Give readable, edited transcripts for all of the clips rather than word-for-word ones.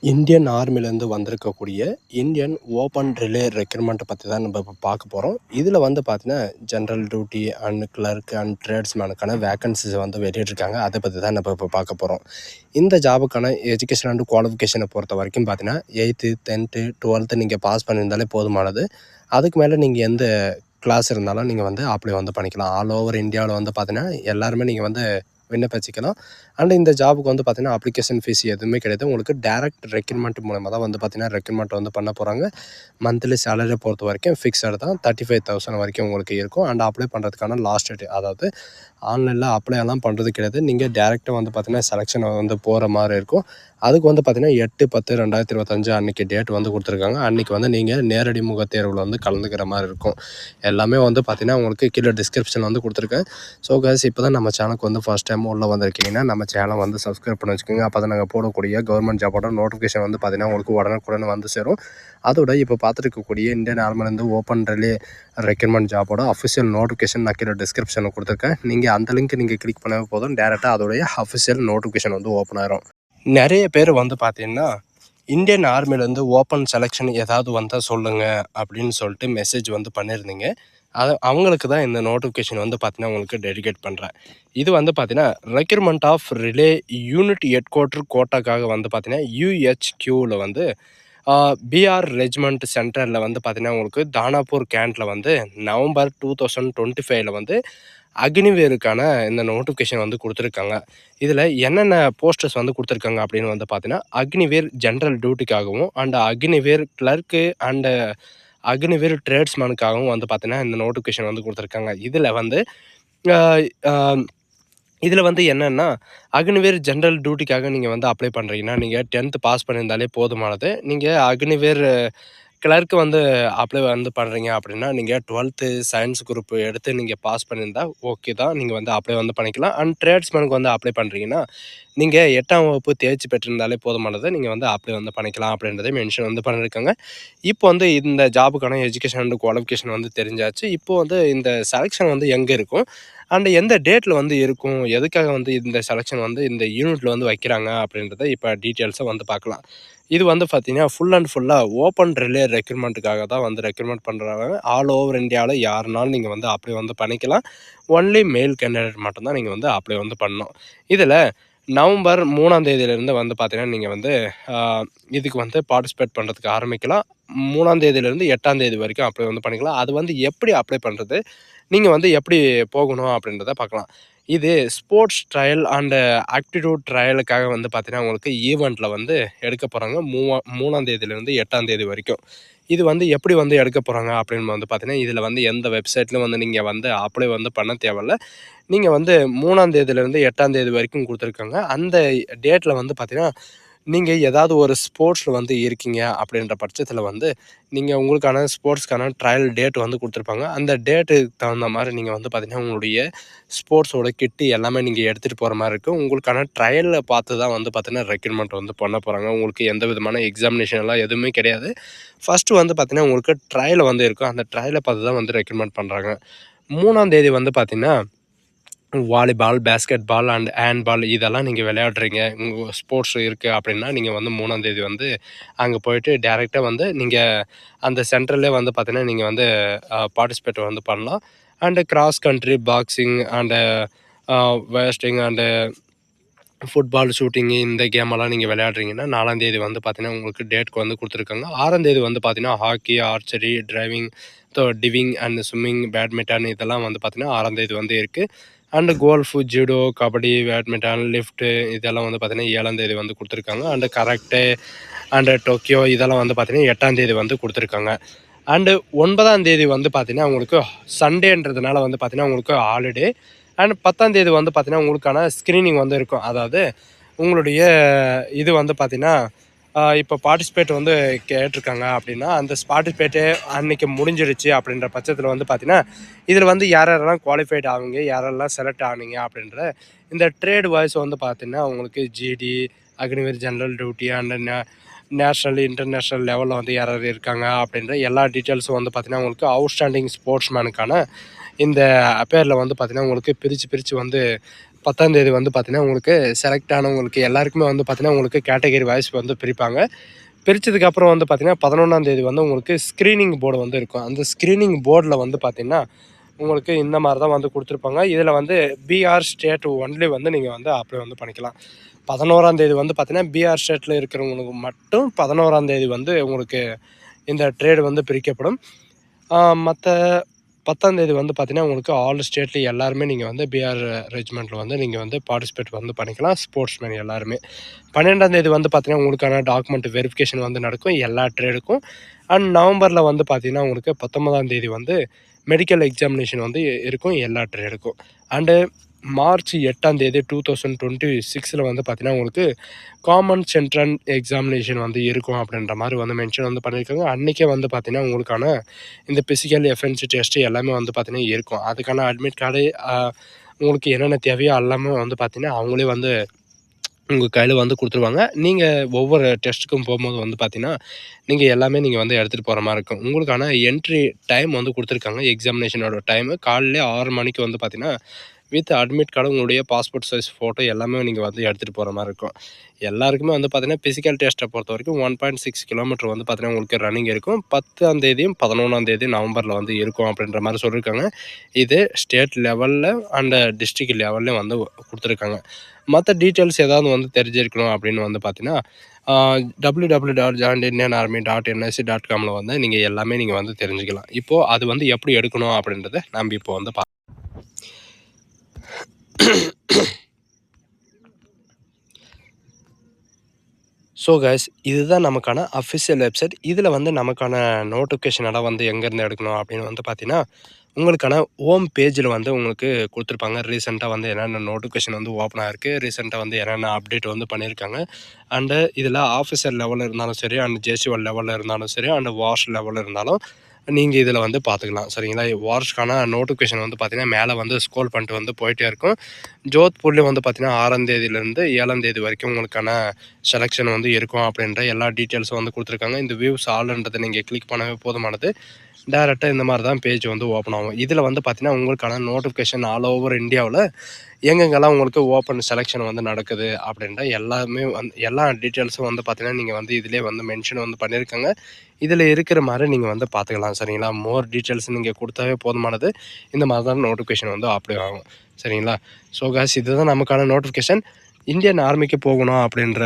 Indian ஆர்மிலேருந்து வந்திருக்கக்கூடிய Indian open relay ரெக்ரூட்மெண்ட்டை பற்றி தான் நம்ம இப்போ பார்க்க போகிறோம். இதில் வந்து பார்த்தீங்கன்னா, general duty and clerk and ட்ரேட்ஸ்மேனுக்கான வேக்கன்சிஸ் வந்து வெளியிட்டிருக்காங்க. அதை பற்றி தான் நம்ம இப்போ பார்க்க போகிறோம். இந்த ஜாபுக்கான எஜுகேஷன் அண்ட் குவாலிஃபிகேஷனை பொறுத்த வரைக்கும் பார்த்தீங்கன்னா, 8th 10th 12th நீங்கள் பாஸ் பண்ணியிருந்தாலே போதுமானது. அதுக்கு மேலே நீங்கள் எந்த கிளாஸ் இருந்தாலும் நீங்கள் வந்து அப்ளை வந்து பண்ணிக்கலாம். ஆல் ஓவர் இந்தியாவில் வந்து பார்த்தீங்கன்னா, எல்லாருமே நீங்கள் வந்து விண்ணப்பிச்சுக்கலாம். அண்ட் இந்த ஜாபுக்கு வந்து பார்த்தீங்கன்னா, அப்ளிகேஷன் ஃபீஸ் எதுவுமே கிடையாது. உங்களுக்கு டைரக்ட் ரெக்ரூட்மெண்ட் மூலமா தான் வந்து பார்த்தீங்கன்னா, ரெக்ரூட்மெண்ட் வந்து பண்ண போகிறாங்க. மந்த்லி சேலரியை பொறுத்த வரைக்கும் ஃபிக்ஸட் தான். 35,000 வரைக்கும் உங்களுக்கு இருக்கும். அண்ட் அப்ளை பண்ணுறதுக்கான லாஸ்ட் டேட், அதாவது ஆன்லைனில் அப்ளை எல்லாம் பண்ணுறது கிடையாது. நீங்கள் டேரெக்டாக வந்து பார்த்தீங்கன்னா, செலெக்ஷன் வந்து போகிற மாதிரி இருக்கும். அதுக்கு வந்து பார்த்தீங்கன்னா 8/10/2025 அன்றைக்கி டேட் வந்து கொடுத்துருக்காங்க. அன்றைக்கி வந்து நீங்கள் நேரடி முக தேர்வில் வந்து கலந்துக்கிற மாதிரி இருக்கும். எல்லாமே வந்து பார்த்தீங்கன்னா, உங்களுக்கு கீழே டிஸ்கிரிப்ஷன் வந்து கொடுத்துருக்கேன். ஸோ கைஸ், இப்போ தான் நம்ம சேனலுக்கு வந்து ஃபஸ்ட் டைம் உள்ளே வந்திருக்கீங்கன்னா நம்ம சேனலை வந்து சப்ஸ்கிரைப் பண்ணி வச்சுக்கோங்க. அப்போ தான் நாங்கள் போடக்கூடிய கவர்மெண்ட் ஜாபோட நோட்டிஃபிகேஷன் வந்து பார்த்தீங்கன்னா உங்களுக்கு உடனுக்குடன் வந்து சேரும். அதோட இப்போ பார்த்துருக்கக்கூடிய இந்தியன் ஆர்மிலேருந்து ஓப்பன் ரிலே ரெக்ரூட்மெண்ட் ஜாபோட அஃபிஷியல் நோட்டிஃபிகேஷன் நான் கீழே டிஸ்கிரிப்ஷனில் கொடுத்துருக்கேன். நீங்கள் அந்த லிங்க் நீங்கள் கிளிக் பண்ணவே போதும், டேரெக்டாக அதோடைய அஃபிஷியல் நோட்டிஃபிகேஷன் வந்து ஓப்பன் ஆயிரும். நிறைய பேர் வந்து பார்த்தீங்கன்னா, இந்தியன் ஆர்மிலேருந்து ஓப்பன் செலெக்ஷன் ஏதாவது வந்தால் சொல்லுங்கள் அப்படின்னு சொல்லிட்டு மெசேஜ் வந்து பண்ணியிருந்தீங்க. அவங்களுக்கு தான் இந்த நோட்டிஃபிகேஷன் வந்து பார்த்தீங்கன்னா உங்களுக்கு டெடிகேட் பண்ணுறேன். இது வந்து பார்த்தீங்கன்னா, recruitment of rally unit headquarter கோட்டாக்காக வந்து பார்த்தீங்கன்னா UHQவில் வந்து பிஆர் ரெஜிமெண்ட் சென்டரில் வந்து பார்த்தீங்கன்னா உங்களுக்கு தானாப்பூர் கேண்டில் வந்து நவம்பர் 2025 வந்து அக்னிவேருக்கான இந்த நோட்டிஃபிகேஷன் வந்து கொடுத்துருக்காங்க. இதில் என்னென்ன போஸ்டர்ஸ் வந்து கொடுத்துருக்காங்க அப்படின்னு வந்து பார்த்தீங்கன்னா, அக்னிவேர் ஜென்ரல் டியூட்டிக்காகவும் அண்ட் அக்னிவேர் கிளர்க்கு அண்டு அக்னிவேர் ட்ரேட்ஸ்மேனுக்காகவும் வந்து பார்த்தீங்கன்னா இந்த நோட்டிஃபிகேஷன் வந்து கொடுத்துருக்காங்க. இதில் வந்து என்னென்னா, அக்னிவேர் ஜென்ரல் டியூட்டிக்காக நீங்கள் வந்து அப்ளை பண்ணுறீங்கன்னா, நீங்கள் 10th பாஸ் பண்ணியிருந்தாலே போதுமானது. நீங்கள் அக்னிவேர் கிளர்க்கு வந்து அப்ளை வந்து பண்ணுறீங்க அப்படின்னா, நீங்கள் 12th சயின்ஸ் குரூப் எடுத்து நீங்கள் பாஸ் பண்ணியிருந்தா ஓகே தான். நீங்கள் வந்து அப்ளை வந்து பண்ணிக்கலாம். அண்ட் ட்ரேட்ஸ்மேனுக்கு வந்து அப்ளை பண்ணுறீங்கன்னா, நீங்கள் 8ஆம் வகுப்பு தேர்ச்சி பெற்றிருந்தாலே போதுமானது. நீங்கள் வந்து அப்ளை வந்து பண்ணிக்கலாம் அப்படின்றதை மென்ஷன் வந்து பண்ணியிருக்காங்க. இப்போ வந்து இந்த ஜாபுக்கான எஜுகேஷன் அண்ட் குவாலிஃபிகேஷன் வந்து தெரிஞ்சாச்சு. இப்போ வந்து இந்த செலெக்ஷன் வந்து எங்கே இருக்கும் அண்ட் எந்த டேட்டில் வந்து இருக்கும், எதுக்காக வந்து இந்த செலெக்ஷன் வந்து இந்த யூனிட்டில் வந்து வைக்கிறாங்க அப்படின்றத இப்போ டீட்டெயில்ஸை வந்து பார்க்கலாம். இது வந்து பார்த்தீங்கன்னா ஃபுல் அண்ட் ஃபுல்லாக ஓப்பன் ரிலே ரெக்ரூட்மெண்ட்டுக்காக தான் வந்து ரெக்ரூட்மெண்ட் பண்ணுறாங்க. ஆல் ஓவர் இந்தியாவில் யாருனாலும் நீங்கள் வந்து அப்ளை வந்து பண்ணிக்கலாம். ஒன்லி மேல் கேண்டிடேட் மட்டும்தான் நீங்கள் வந்து அப்ளை வந்து பண்ணணும். இதில் நவம்பர் 3ஆம் தேதியிலேருந்து வந்து பார்த்தீங்கன்னா நீங்கள் வந்து இதுக்கு வந்து பார்ட்டிசிபேட் பண்ணுறதுக்கு ஆரம்பிக்கலாம். 3ஆம் தேதியிலேருந்து 8ஆம் தேதி வரைக்கும் அப்ளை வந்து பண்ணிக்கலாம். அது வந்து எப்படி அப்ளை பண்ணுறது, நீங்கள் வந்து எப்படி போகணும் அப்படின்றத பார்க்கலாம். இது ஸ்போர்ட்ஸ் ட்ரையல் அண்டு ஆப்டிடியூட் ட்ரையலுக்காக வந்து பார்த்தீங்கன்னா உங்களுக்கு ஈவெண்ட்டில் வந்து எடுக்க போகிறாங்க. 3ஆம் தேதியிலேருந்து 8ஆம் தேதி வரைக்கும். இது வந்து எப்படி வந்து எடுக்க போகிறாங்க அப்படின்னு வந்து பார்த்தீங்கன்னா, இதில் வந்து எந்த வெப்சைட்லையும் வந்து நீங்கள் வந்து அப்ளை வந்து பண்ண தேவையில்ல. நீங்கள் வந்து 3ஆம் தேதியிலேருந்து 8ஆம் தேதி வரைக்கும் கொடுத்துருக்காங்க. அந்த டேட்டில் வந்து பார்த்தீங்கன்னா, நீங்கள் ஏதாவது ஒரு ஸ்போர்ட்ஸில் வந்து இருக்கீங்க அப்படின்ற பட்சத்தில் வந்து நீங்கள் உங்களுக்கான ஸ்போர்ட்ஸ்க்கான ட்ரையல் டேட் வந்து கொடுத்துருப்பாங்க. அந்த டேட்டுக்கு தகுந்த மாதிரி நீங்கள் வந்து பார்த்தீங்கன்னா, உங்களுடைய ஸ்போர்ட்ஸோட கிட்டு எல்லாமே நீங்கள் எடுத்துகிட்டு போகிற மாதிரி இருக்கும். உங்களுக்கான ட்ரையலில் பார்த்து தான் வந்து பார்த்தீங்கன்னா ரெக்ரூட்மெண்ட் வந்து பண்ண போகிறாங்க. உங்களுக்கு எந்த விதமான எக்ஸாமினேஷன்லாம் எதுவுமே கிடையாது. ஃபஸ்ட்டு வந்து பார்த்தீங்கன்னா உங்களுக்கு ட்ரையல் வந்து இருக்கும். அந்த ட்ரையலை பார்த்து தான் வந்து ரெக்ரூட்மெண்ட் பண்ணுறாங்க. 3ஆம் தேதி வந்து பார்த்தீங்கன்னா volleyball, basketball and handball இதெல்லாம் நீங்கள் விளையாடுறீங்க, உங்கள் ஸ்போர்ட்ஸ் இருக்குது அப்படின்னா, நீங்கள் வந்து 3ஆம் தேதி வந்து அங்கே போயிட்டு டேரெக்டாக வந்து நீங்கள் அந்த சென்டர்லேயே வந்து பார்த்தீங்கன்னா, நீங்கள் வந்து பார்ட்டிசிபேட் வந்து பண்ணலாம். And cross country, boxing and wasting and football, shooting இந்த கேமெல்லாம் நீங்கள் விளையாடுறீங்கன்னா 4ஆம் தேதி வந்து பார்த்தீங்கன்னா, உங்களுக்கு டேட்க்கு வந்து கொடுத்துருக்காங்க. 6ஆம் தேதி வந்து பார்த்தீங்கன்னா, hockey, archery, driving, diving and swimming, badminton இதெல்லாம் வந்து பார்த்தீங்கன்னா 6ஆம் தேதி வந்து இருக்குது. And golf, judo, kabaddi, badminton, lift இதெல்லாம் வந்து பார்த்தீங்கன்னா 7ஆம் தேதி வந்து கொடுத்துருக்காங்க. அண்டு கராட்டே அண்டு டோக்கியோ இதெல்லாம் வந்து பார்த்தீங்கன்னா 8ஆம் தேதி வந்து கொடுத்துருக்காங்க. அண்டு 9ஆம் தேதி வந்து பார்த்தீங்கன்னா, உங்களுக்கு சண்டேன்றதுனால வந்து பார்த்தீங்கன்னா உங்களுக்கு ஹாலிடே. அண்ட் 10ஆம் தேதி வந்து பார்த்தீங்கன்னா உங்களுக்கான ஸ்க்ரீனிங் வந்து இருக்கும். அதாவது உங்களுடைய இது வந்து பார்த்தீங்கன்னா, இப்போ பார்ட்டிசிபேட் வந்து கேட்டிருக்காங்க அப்படின்னா, அந்த பார்ட்டிசிபேட்டு அன்றைக்கி முடிஞ்சிடுச்சு அப்படின்ற பட்சத்தில் வந்து பார்த்தீங்கன்னா, இதில் வந்து யாரெல்லாம் குவாலிஃபைட் ஆவீங்க, யாரெல்லாம் செலக்ட் ஆனீங்க அப்படின்ற இந்த ட்ரேட் வாய்ஸ் வந்து பார்த்தீங்கன்னா, உங்களுக்கு GD, Agniveer general duty and national, international லெவலில் வந்து யார் யார் இருக்காங்க அப்படின்ற எல்லா டீட்டெயில்ஸும் வந்து பார்த்தீங்கன்னா, உங்களுக்கு அவுட்ஸ்டாண்டிங் ஸ்போர்ட்ஸ்மேனுக்கான இந்த அப்பேரில் வந்து பார்த்திங்கன்னா உங்களுக்கு பிரித்து வந்து 10ஆம் தேதி வந்து பார்த்திங்கன்னா உங்களுக்கு செலக்ட் ஆனவங்களுக்கு எல்லாருக்குமே வந்து பார்த்திங்கன்னா உங்களுக்கு கேட்டகரி வைஸ் வந்து பிரிப்பாங்க. பிரித்ததுக்கப்புறம் வந்து பார்த்திங்கன்னா 11ஆம் தேதி வந்து உங்களுக்கு ஸ்க்ரீனிங் போர்டு வந்து இருக்கும். அந்த ஸ்க்ரீனிங் போர்டில் வந்து பார்த்திங்கன்னா உங்களுக்கு இந்த மாதிரி தான் வந்து கொடுத்துருப்பாங்க. இதில் வந்து பிஆர் ஸ்டேட் ஒன்லி வந்து நீங்கள் வந்து அப்ளை வந்து பண்ணிக்கலாம். 11ஆம் தேதி வந்து பார்த்திங்கன்னா பிஆர் ஸ்டேட்டில் இருக்கிறவங்களுக்கு மட்டும் 11ஆம் தேதி வந்து உங்களுக்கு இந்த ட்ரேடு வந்து பிரிக்கப்படும். மற்ற 10ஆம் தேதி வந்து பார்த்திங்கன்னா உங்களுக்கு ஆல் ஸ்டேட்ல எல்லாருமே நீங்கள் வந்து பிஆர் ரெஜிமெண்ட்டில் வந்து நீங்கள் வந்து பார்ட்டிசிபேட் வந்து பண்ணிக்கலாம். ஸ்போர்ட்ஸ்மேன் எல்லாருமே 12ஆம் தேதி வந்து பார்த்திங்கன்னா உங்களுக்கான டாக்குமெண்ட் வெரிஃபிகேஷன் வந்து நடக்கும் எல்லா ட்ரேடுக்கும். அண்ட் நவம்பரில் வந்து பார்த்திங்கன்னா உங்களுக்கு 19ஆம் தேதி வந்து மெடிக்கல் எக்ஸாமினேஷன் வந்து இருக்கும் எல்லா ட்ரேடுக்கும். அண்டு மார்ச் 8ஆம் தேதி 2026 வந்து பார்த்திங்கன்னா உங்களுக்கு காமன் சென்ட்ரல் எக்ஸாமினேஷன் வந்து இருக்கும் அப்படின்ற மாதிரி வந்து மென்ஷன் வந்து பண்ணியிருக்காங்க. அன்றைக்கே வந்து பார்த்திங்கன்னா உங்களுக்கான இந்த பிசிக்கல் எஃபென்சி டெஸ்ட்டு எல்லாமே வந்து பார்த்திங்கன்னா இருக்கும். அதுக்கான அட்மிட் கார்டு உங்களுக்கு என்னென்ன தேவையோ எல்லாமே வந்து பார்த்திங்கன்னா அவங்களே வந்து உங்கள் கையில் வந்து கொடுத்துருவாங்க. நீங்கள் ஒவ்வொரு டெஸ்ட்டுக்கும் போகும்போது வந்து பார்த்திங்கன்னா நீங்கள் எல்லாமே நீங்கள் வந்து எடுத்துகிட்டு போகிற மாதிரி இருக்கும். உங்களுக்கான என்ட்ரி டைம் வந்து கொடுத்துருக்காங்க. எக்ஸாமினேஷனோட டைமு காலையிலே 6 மணிக்கு வந்து பார்த்திங்கன்னா வித் அட்மிட் கார்டு உங்களுடைய பாஸ்போர்ட் சைஸ் ஃபோட்டோ எல்லாமே நீங்கள் வந்து எடுத்துகிட்டு போகிற மாதிரி இருக்கும். எல்லாருக்குமே வந்து பார்த்திங்கன்னா ஃபிசிக்கல் டெஸ்ட்டை பொறுத்த வரைக்கும் 1.6 கிலோமீட்டர் வந்து பார்த்திங்கன்னா உங்களுக்கு ரன்னிங் இருக்கும். 10ஆம் தேதியும் 11ஆம் தேதி நவம்பரில் வந்து இருக்கும் அப்படின்ற மாதிரி சொல்லியிருக்காங்க. இது ஸ்டேட் லெவலில் அண்ட் டிஸ்ட்ரிக்ட் லெவல்லையும் வந்து கொடுத்துருக்காங்க. மற்ற டீட்டெயில்ஸ் ஏதாவது வந்து தெரிஞ்சிருக்கணும் அப்படின்னு வந்து பார்த்தீங்கன்னா www.jointindianarmy.nsc.comல வந்து நீங்கள் எல்லாமே நீங்கள் வந்து தெரிஞ்சுக்கலாம். இப்போது அது வந்து எப்படி எடுக்கணும் அப்படின்றத நம்ம இப்போ வந்து ஸோ கைஸ் இதுதான் நமக்கான அஃபிஷியல் வெப்சைட். இதில் வந்து நமக்கான நோட்டிஃபிகேஷன் எல்லாம் வந்து எங்கேருந்து எடுக்கணும் அப்படின்னு வந்து பார்த்தீங்கன்னா உங்களுக்கான ஹோம் பேஜில் வந்து உங்களுக்கு கொடுத்துருப்பாங்க. ரீசெண்டாக வந்து என்னென்ன நோட்டிஃபிகேஷன் வந்து ஓப்பன் ஆகிருக்கு, ரீசெண்டாக வந்து என்னென்ன அப்டேட் வந்து பண்ணியிருக்காங்க. அண்டு இதில் ஆஃபீஸர் லெவலில் இருந்தாலும் சரி, அண்ட் ஜேசிஓ லெவலில் இருந்தாலும் சரி, அண்டு வார்ஸ் லெவலில் இருந்தாலும் நீங்கள் இதில் வந்து பார்த்துக்கலாம். சரிங்களா? வார்ஸ்க்கான நோட்டிஃபிகேஷன் வந்து பார்த்திங்கன்னா மேலே வந்து ஸ்க்ரோல் பண்ணிட்டு வந்து போயிட்டே இருக்கும். ஜோத்பூர்லேயும் வந்து பார்த்திங்கன்னா 6ஆம் தேதியிலேருந்து 7ஆம் தேதி வரைக்கும் உங்களுக்கான செலெக்ஷன் வந்து இருக்கும் அப்படின்ற எல்லா டீட்டெயில்ஸும் வந்து கொடுத்துருக்காங்க. இந்த வியூஸ் ஆல்ன்றதை நீங்கள் கிளிக் பண்ணவே போதுமானது. டேரெக்டாக இந்த மாதிரி தான் பேஜ் வந்து ஓப்பன் ஆகும். இதில் வந்து பார்த்திங்கன்னா உங்களுக்கான நோட்டிஃபிகேஷன் ஆல் ஓவர் இந்தியாவில் எங்கெங்கெல்லாம் உங்களுக்கு ஓப்பன் செலெக்ஷன் வந்து நடக்குது அப்படின்ற எல்லாமே எல்லா டீட்டெயில்ஸும் வந்து பார்த்திங்கன்னா நீங்கள் வந்து இதிலே வந்து மென்ஷன் வந்து பண்ணியிருக்காங்க. இதில் இருக்கிற மாதிரி நீங்கள் வந்து பார்த்துக்கலாம். சரிங்களா? மோர் டீட்டெயில்ஸ் நீங்கள் கொடுத்தாவே போதுமானது. இந்த மாதிரி தான் நோட்டிஃபிகேஷன் வந்து அப்ளை ஆகும். சரிங்களா? ஸோ காய்ஸ் இதுதான் நமக்கான நோட்டிஃபிகேஷன். இந்தியன் ஆர்மிக்கு போகணும் அப்படின்ற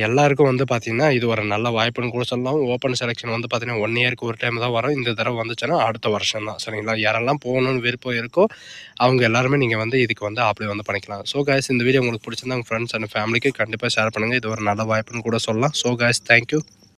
எல்லாருக்கும் வந்து பார்த்திங்கன்னா இது ஒரு நல்ல வாய்ப்புன்னு கூட சொல்லலாம். ஓப்பன் செலெக்ஷன் வந்து பார்த்திங்கன்னா 1 இயருக்கு ஒரு டைம் தான் வரும். இந்த தடவை வந்துச்சுன்னா அடுத்த வருஷம் தான். சரிங்களா? யாரெல்லாம் போகணுன்னு விருப்பம் இருக்கோ அவங்க எல்லாருமே நீங்கள் வந்து இதுக்கு வந்து அப்ளை வந்து பண்ணிக்கலாம். ஸோ காய்ஸ் இந்த வீடியோ உங்களுக்கு பிடிச்சிருந்தா உங்கள் ஃப்ரெண்ட்ஸ் அண்ட் ஃபேமிலிக்கு கண்டிப்பாக ஷேர் பண்ணுங்கள். இது ஒரு நல்ல வாய்ப்புன்னு கூட சொல்லலாம். So guys thank you.